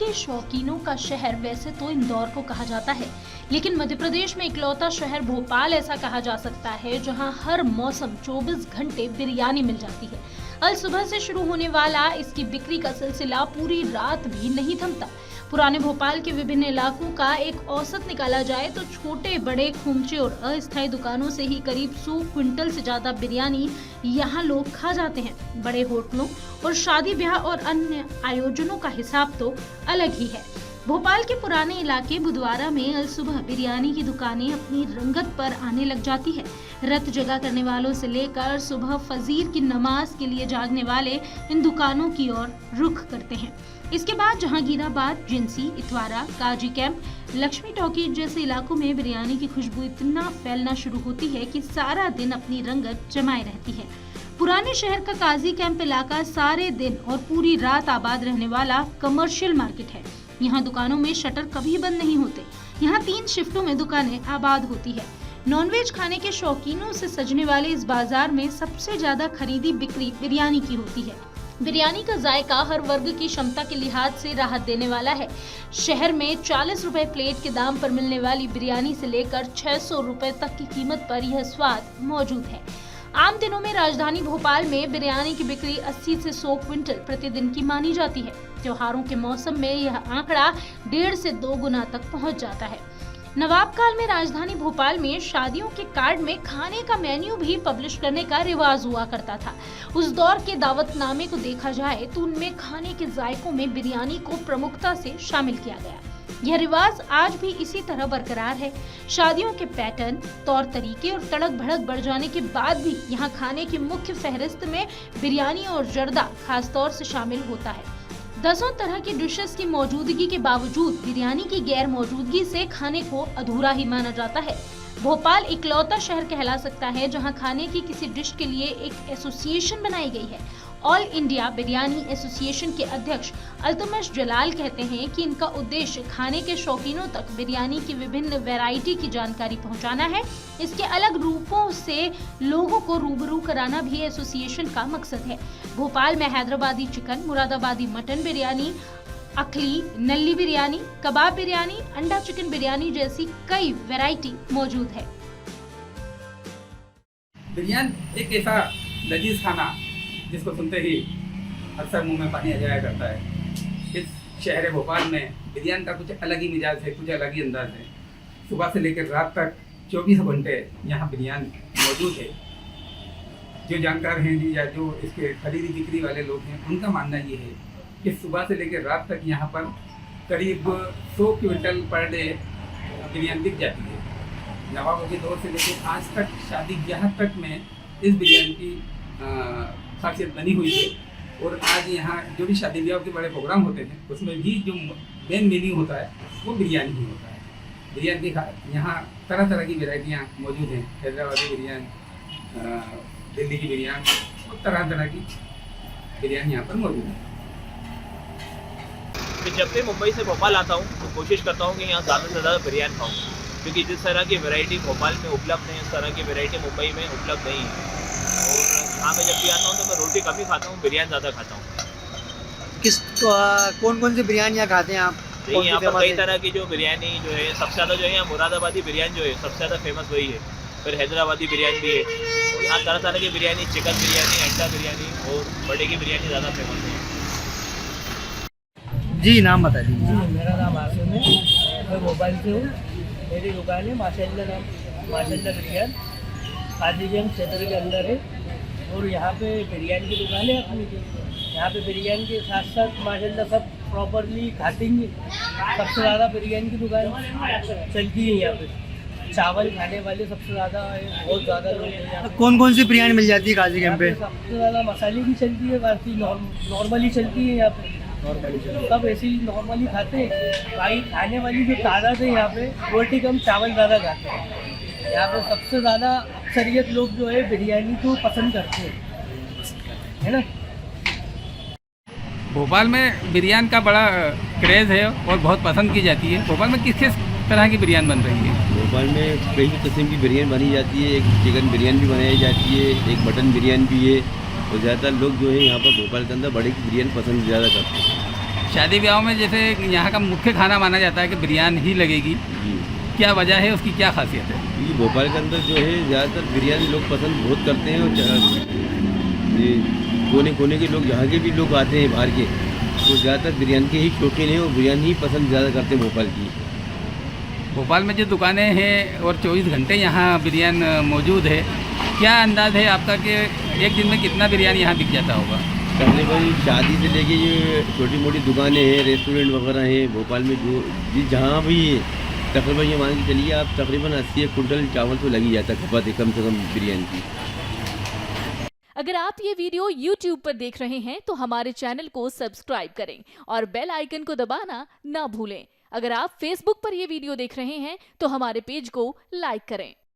के शौकीनों का शहर वैसे तो इंदौर को कहा जाता है, लेकिन मध्य प्रदेश में इकलौता शहर भोपाल ऐसा कहा जा सकता है जहां हर मौसम 24 घंटे बिरयानी मिल जाती है। कल सुबह से शुरू होने वाला इसकी बिक्री का सिलसिला पूरी रात भी नहीं थमता। पुराने भोपाल के विभिन्न इलाकों का एक औसत निकाला जाए तो छोटे बड़े खुमचे और अस्थायी दुकानों से ही करीब 100 क्विंटल से ज्यादा बिरयानी यहाँ लोग खा जाते हैं। बड़े होटलों और शादी ब्याह और अन्य आयोजनों का हिसाब तो अलग ही है। भोपाल के पुराने इलाके बुधवारा में अल सुबह बिरयानी की दुकानें अपनी रंगत पर आने लग जाती है। रत जगा करने वालों से लेकर सुबह फजीर की नमाज के लिए जागने वाले इन दुकानों की ओर रुख करते हैं। इसके बाद जहांगीराबाद, जिंसी, इतवारा, काजी कैंप, लक्ष्मी टॉकीज जैसे इलाकों में बिरयानी की खुशबू इतना फैलना शुरू होती है कि सारा दिन अपनी रंगत जमाए रहती है। पुराने शहर का काजी कैंप इलाका सारे दिन और पूरी रात आबाद रहने वाला कमर्शियल मार्केट है। यहाँ दुकानों में शटर कभी बंद नहीं होते। यहाँ 3 शिफ्टों में दुकानें आबाद होती है। नॉनवेज खाने के शौकीनों से सजने वाले इस बाजार में सबसे ज्यादा खरीदी बिक्री बिरयानी की होती है। बिरयानी का जायका हर वर्ग की क्षमता के लिहाज से राहत देने वाला है। शहर में 40 रुपए प्लेट के दाम पर मिलने वाली बिरयानी से लेकर 600 रुपए तक की कीमत पर यह स्वाद मौजूद है। आम दिनों में राजधानी भोपाल में बिरयानी की बिक्री 80 से 100 क्विंटल प्रतिदिन की मानी जाती है। त्योहारों के मौसम में यह आंकड़ा 1.5 से 2 गुना तक पहुंच जाता है। नवाब काल में राजधानी भोपाल में शादियों के कार्ड में खाने का मेन्यू भी पब्लिश करने का रिवाज हुआ करता था। उस दौर के दावतनामे को देखा जाए तो उनमें खाने के जायकों में बिरयानी को प्रमुखता से शामिल किया गया। यह रिवाज आज भी इसी तरह बरकरार है। शादियों के पैटर्न, तौर तरीके और तड़क भड़क बढ़ जाने के बाद भी यहाँ खाने की मुख्य फहरिस्त में बिरयानी और जर्दा खास तौर से शामिल होता है। दसों तरह की डिशेस की मौजूदगी के बावजूद बिरयानी की गैर मौजूदगी से खाने को अधूरा ही माना जाता है। भोपाल इकलौता शहर कहला सकता है जहां खाने की किसी डिश के लिए एक एसोसिएशन बनाई गई है। ऑल इंडिया बिरयानी एसोसिएशन के अध्यक्ष अल्तमश जलाल कहते हैं कि इनका उद्देश्य खाने के शौकीनों तक बिरयानी की विभिन्न वैरायटी की जानकारी पहुंचाना है। इसके अलग रूपों से लोगों को रूबरू कराना भी एसोसिएशन का मकसद है। भोपाल में हैदराबादी चिकन, मुरादाबादी मटन बिरयानी, अखली, नल्ली बिरयानी, कबाब बिरयानी, अंडा चिकन बिरयानी जैसी कई वैरायटी मौजूद है। बिरयानी एक ऐसा लजीज खाना जिसको सुनते ही अक्सर मुंह में पानी आ जाया करता है। इस शहर भोपाल में बिरयानी का कुछ अलग ही मिजाज है, कुछ अलग ही अंदाज है। सुबह से लेकर रात तक 24 घंटे यहाँ बिरयानी मौजूद है। जो जानकार हैं या जो इसके खरीदी बिक्री वाले लोग हैं, उनका मानना ये है कि सुबह से लेकर रात तक यहाँ पर करीब 100 क्विंटल पर डे बिरयानी बिक जाती है। नवाबों के दौर से लेकर आज तक शादी ब्याह तक में इस बिरयानी की खासियत बनी हुई है। और आज यहाँ जो भी शादी ब्याह के बड़े प्रोग्राम होते हैं उसमें भी जो मेन मेन्यू होता है वो बिरयानी ही होता है। बिरयानी की यहाँ तरह तरह की वैरायटियाँ मौजूद हैं। हैदराबादी बिरयानी, दिल्ली की बिरयानी और तरह तरह की बिरयानी यहाँ पर मौजूद है। मैं जब भी मुंबई से भोपाल आता हूँ तो कोशिश करता हूँ कि यहाँ ज़्यादा से ज़्यादा बिरयानी खाऊँ, क्योंकि जिस तरह की वैरायटी भोपाल में उपलब्ध है उस तरह की वैरायटी मुंबई में उपलब्ध नहीं है। और यहाँ पे जब भी आता हूँ तो मैं रोटी कम ही खाता हूँ, बिरयानी ज़्यादा खाता हूँ। कौन कौन सी बिरयानी यहाँ खाते हैं आप? यहाँ पर कई तरह की जो बिरयानी जो है सबसे ज़्यादा जो है यहाँ मुरादाबादी बिरयानी जो है सबसे ज़्यादा फेमस वही है। फिर हैदराबादी बिरयानी भी है और यहाँ तरह तरह की बिरयानी, चिकन बिरयानी, अंडा बिरयानी और बड़े की बिरयानी ज़्यादा फेमस है। जी नाम बता दीजिए। मेरा नाम आसिम है, मैं भोपाल से हूँ। मेरी दुकान है माशाल्लाह बिरयानी, काजी कैंप क्षेत्र के अंदर है। और यहाँ पे बिरयानी की दुकान है अपनी। यहाँ पे बिरयानी के साथ साथ माशाल्लाह सब प्रॉपरली खाते हैं। सबसे ज़्यादा बिरयानी की दुकान चलती है यहाँ पे। चावल खाने वाले सबसे ज़्यादा है, बहुत ज़्यादा लोग हैं यहाँ पे। कौन कौन सी बिरयानी मिल जाती है काजी कैंप पे? सबसे ज़्यादा मसाले की चलती है, बाकी नॉर्मली चलती है यहाँ पे। सब ऐसे ही नॉर्मली खाते हैं। भाई खाने वाली जो तादाद है यहाँ पे रोटी कम चावल ज़्यादा खाते हैं। यहाँ पे सबसे ज़्यादा अक्सरियत लोग जो है बिरयानी को पसंद करते हैं, है ना। भोपाल में बिरयानी का बड़ा क्रेज़ है और बहुत पसंद की जाती है। भोपाल में किस किस तरह की बिरयानी बन रही है? भोपाल में कई किस्म की बिरयानी बनी जाती है। एक चिकन बिरयानी भी बनाई जाती है, एक मटन बिरयानी भी है। और ज़्यादातर लोग जो है यहाँ पर भोपाल के अंदर बड़े की बिरयानी पसंद ज़्यादा करते हैं। शादी ब्याह में जैसे यहाँ का मुख्य खाना माना जाता है कि बिरयानी ही लगेगी, जी क्या वजह है, उसकी क्या खासियत है? ये भोपाल के अंदर जो है ज़्यादातर बिरयानी लोग पसंद बहुत करते हैं, और ये कोने कोने के लोग, यहाँ के भी लोग आते हैं बाहर के, वो ज़्यादातर बिरयानी के ही शौकीन हैं और बिरयानी ही पसंद ज़्यादा करते हैं भोपाल की। भोपाल में जो दुकानें हैं और 24 घंटे यहाँ बिरयानी मौजूद है, क्या अंदाज़ है आपका कि एक दिन में कितना बिरयानी यहाँ बिक जाता होगा? तकरीबन शादी से लेके ये छोटी मोटी दुकानें हैं, रेस्टोरेंट वगैरह हैं भोपाल में, जो जहाँ भी है तकरीबन ये मान के चलिए आप, तकरीबन 80 कुंटल चावल तो लग ही जाता है खपत है कम से कम बिरयानी की। अगर आप ये वीडियो YouTube पर देख रहे हैं तो हमारे चैनल को सब्सक्राइब करें और बेल आइकन को दबाना ना भूलें। अगर आप Facebook पर ये वीडियो देख रहे हैं तो हमारे पेज को लाइक करें।